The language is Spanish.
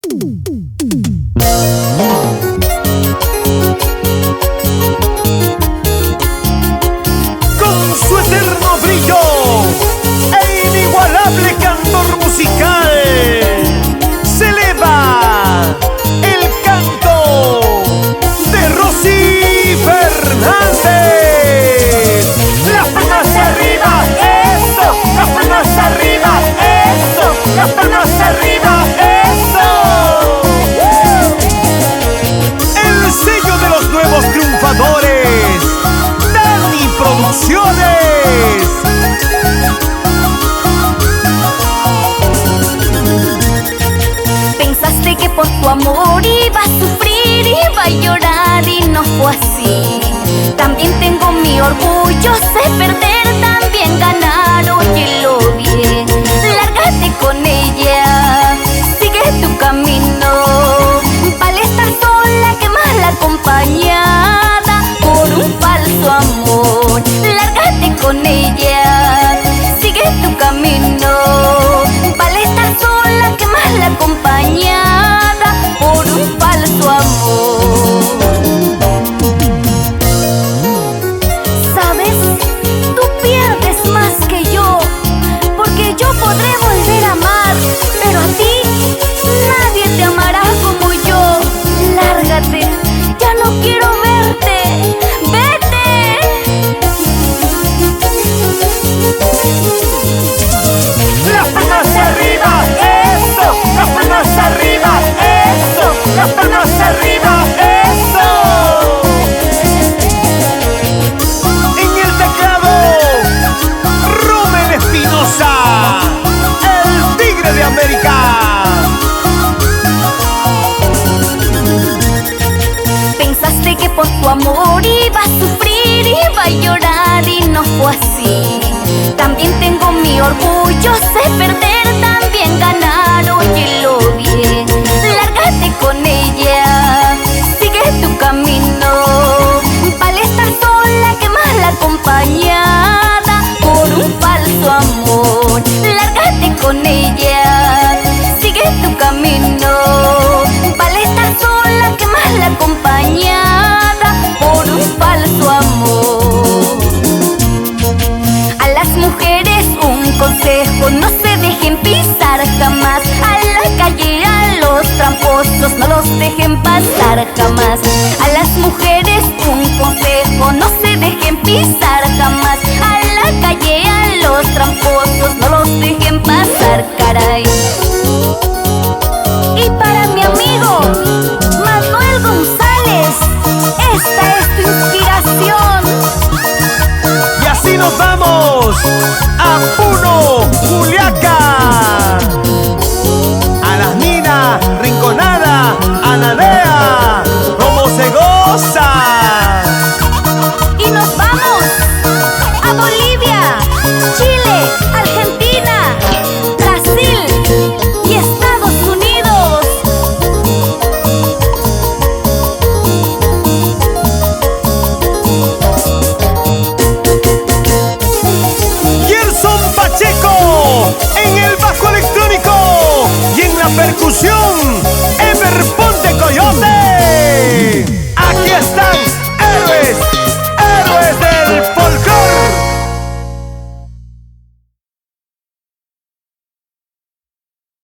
Con su eterno brillo e inigualable cantor musical, se eleva el canto de Rosy Fernández. Las palmas arriba, eso, las palmas arriba, eso, las palmas arriba, eso. El sello de los nuevos triunfadores, Dani Producciones. Pensaste que por tu amor iba a sufrir, iba a llorar y no fue así. También tengo mi orgullo, sé perder, también ganar, óyelo bien. Lárgate con ella, sigue tu camino. Vale estar sola que mal acompañada por un falso amor. Lárgate con ella, sigue tu camino. Vale estar sola que mal acompañada por un falso amor. ¿Sabes? Tú pierdes más que yo, porque yo podré volver a amar, pero a ti nadie te amará como yo. Lárgate, ya no quiero verte, vete. Las palmas arriba, eso, las palmas arriba, eso, las palmas arriba, eso. En el teclado, Rubén Espinosa, el Tigre de América. Pensaste que por tu amor iba a sufrir, iba a llorar y no fue así. También tengo mi orgullo, sé perder, también ganar, óyelo bien. Lárgate con ella, sigue tu camino. Vale estar sola que mal acompañada por un falso amor. Lárgate con ella, sigue tu camino. Vale estar sola que mal acompañada por un falso amor. A las mujeres un consejo, no se dejen pisar jamás. A la calle a los tramposos no los dejen pasar jamás. A las mujeres un consejo, no se dejen pisar jamás. A la calle a los tramposos no los dejen pasar, caray. Y para mi amigo Manuel González, esta es tu inspiración. Y así nos vamos a Puno, Juliaca, a las Minas, Rinconada, a Nadea, como se goza. Y nos vamos a Bolivia, Chile, Argentina, Brasil y Estados Unidos. Gerson Pacheco en el bajo electrónico y en la percusión,